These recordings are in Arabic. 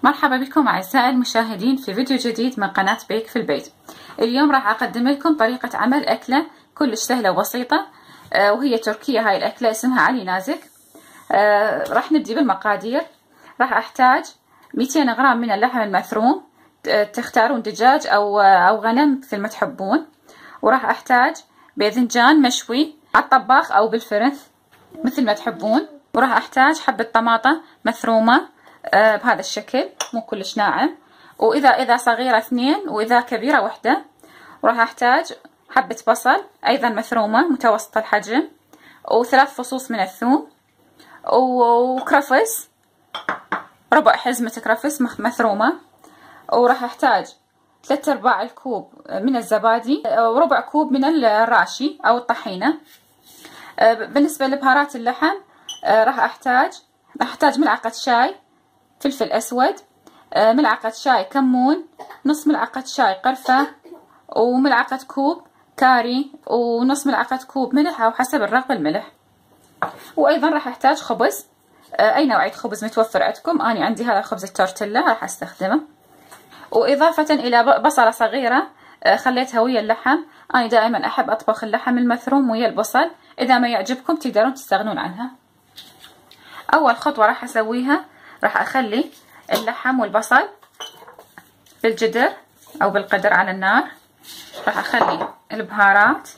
مرحبا بكم أعزائي المشاهدين في فيديو جديد من قناة بيك في البيت. اليوم راح أقدم لكم طريقة عمل أكلة كلش سهلة وبسيطة، وهي تركية. هاي الأكلة اسمها علي نازك. راح نبدي بالمقادير. راح أحتاج 200 غرام من اللحم المفروم، تختارون دجاج أو غنم مثل ما تحبون. وراح أحتاج باذنجان مشوي على الطباخ أو بالفرن مثل ما تحبون. وراح أحتاج حبة طماطة مفرومة بهذا الشكل، مو كلش ناعم، وإذا صغيرة 2 وإذا كبيرة 1. وراح أحتاج حبة بصل أيضا مفرومة متوسط الحجم، و3 فصوص من الثوم، وكرفس ربع حزمة كرفس مفرومة. وراح أحتاج 3/4 الكوب من الزبادي، وربع كوب من الراشي أو الطحينة. بالنسبة لبهارات اللحم راح أحتاج ملعقة شاي فلفل أسود، ملعقة شاي كمون، نص ملعقة شاي قرفة، وملعقة كوب كاري، ونص ملعقة كوب ملح أو حسب الرغبة الملح. وأيضا راح أحتاج خبز، أي نوعية خبز متوفر عندكم. أنا عندي هذا خبز التورتيلا راح أستخدمه. وإضافة إلى بصلة صغيرة خليتها ويا اللحم. أنا دائما أحب أطبخ اللحم المفروم ويا البصل، إذا ما يعجبكم تقدرون تستغنون عنها. أول خطوة راح أسويها، راح أخلي اللحم والبصل بالجدر أو بالقدر على النار. راح أخلي البهارات،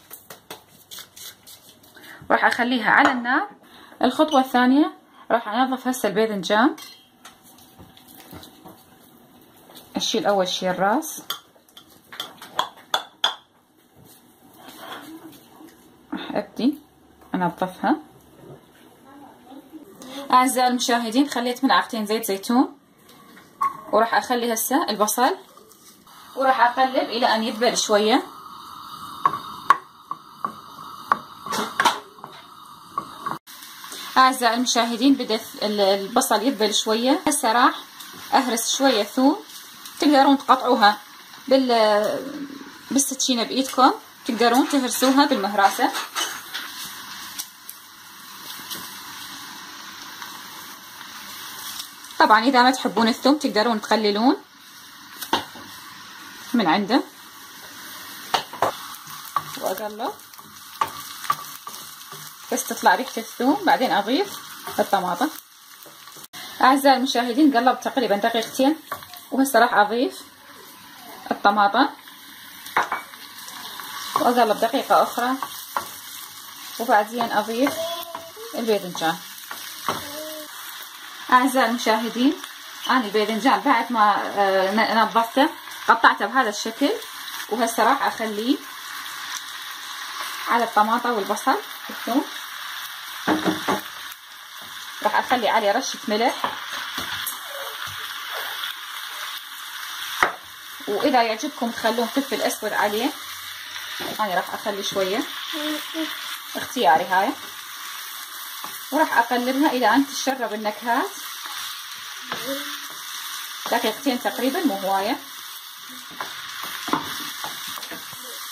راح أخليها على النار. الخطوة الثانية راح أنظف هسه الباذنجان. أشيل أول شي الراس، راح أبدي أنظفها. أعزائي المشاهدين خليت ملعقتين زيت زيتون، وراح أخلي هسه البصل، وراح أقلب إلى أن يذبل شوية. أعزائي المشاهدين بدأ البصل يذبل شوية. هسه راح أهرس شوية ثوم. تقدرون تقطعوها بالسكينة بإيدكم، تقدرون تهرسوها بالمهراسة. طبعا إذا ما تحبون الثوم تقدرون تقللون من عنده. وأقلب بس تطلع ريحة الثوم، بعدين أضيف الطماطم. أعزائي المشاهدين قلبت تقريبا دقيقتين، وهسه راح أضيف الطماطم وأقلب دقيقة أخرى، وبعدين أضيف الباذنجان. أعزائي المشاهدين أنا الباذنجان بعد ما نظفته قطعته بهذا الشكل، وهسه راح أخليه على الطماطة والبصل والثوم. راح أخلي عليه رشة ملح، وإذا يعجبكم تخلون فلفل أسود عليه. أنا راح أخلي شوية، اختياري هاي. وراح أقلبها إلى أن تتشرب النكهات، دقيقتين تقريبا مو هواية،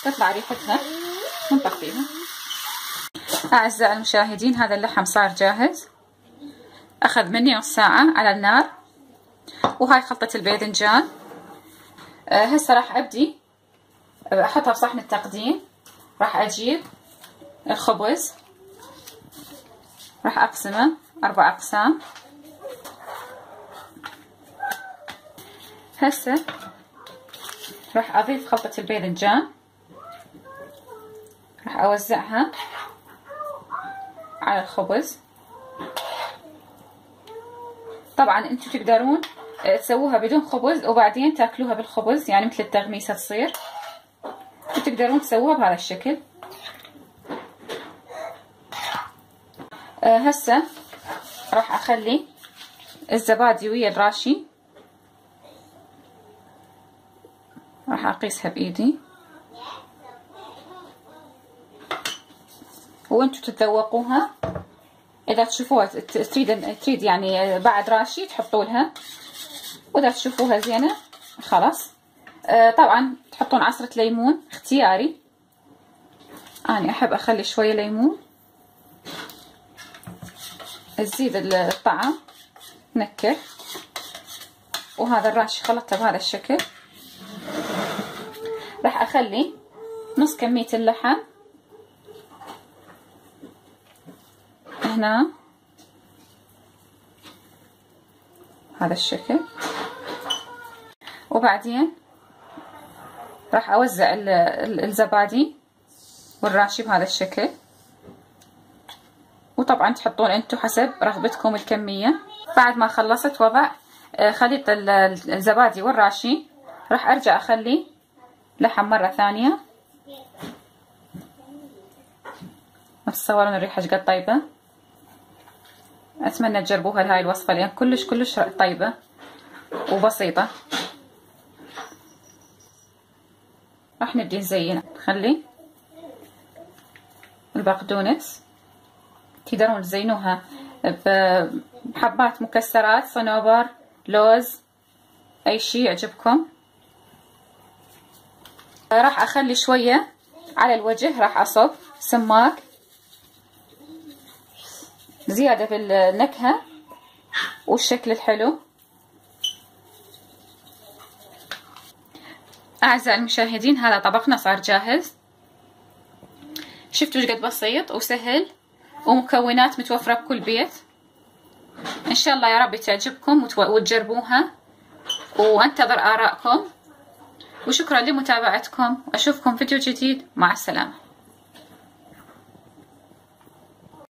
تطلع ريحتها ونطفيها. أعزائي المشاهدين هذا اللحم صار جاهز، أخذ مني نص ساعة على النار. وهاي خلطة الباذنجان. هسه راح أبدي أحطها بصحن التقديم. راح أجيب الخبز، راح أقسمه 4 أقسام. هسه راح أضيف خلطة الباذنجان، راح أوزعها على الخبز. طبعا انتم تقدرون تسووها بدون خبز وبعدين تاكلوها بالخبز، يعني مثل التغميسة تصير، وتقدرون تسووها بهذا الشكل. هسه راح أخلي الزبادي ويا الراشي، راح أقيسها بإيدي، وانتم تتذوقوها. إذا تشوفوها تريد يعني بعد راشي تحطوا لها، وإذا تشوفوها زينة خلاص. طبعا تحطون عصرة ليمون اختياري، أنا أحب أخلي شوية ليمون تزيد الطعم نكه. وهذا الراشي خلطته بهذا الشكل. راح اخلي نص كمية اللحم هنا هذا الشكل، وبعدين راح اوزع الزبادي والراشي بهذا الشكل، وطبعا تحطون انتم حسب رغبتكم الكمية. بعد ما خلصت وضع خليط الزبادي والراشي، راح ارجع اخلي لحم مرة ثانية. ما تتصورون الريحة قد طيبة. اتمنى تجربوها لهاي الوصفة لان كلش طيبة وبسيطة. راح نبدي نزين. نخلي البقدونس، تقدرون تزينوها بحبات مكسرات، صنوبر، لوز، اي شي يعجبكم. راح اخلي شوية على الوجه، راح اصب سماق زيادة بالنكهة والشكل الحلو. اعزائي المشاهدين هذا طبقنا صار جاهز. شفتوا ايش قد بسيط وسهل ومكونات متوفرة بكل بيت. ان شاء الله يا رب تعجبكم وتجربوها، وانتظر آراءكم، وشكرا لمتابعتكم. اشوفكم فيديو جديد. مع السلامة.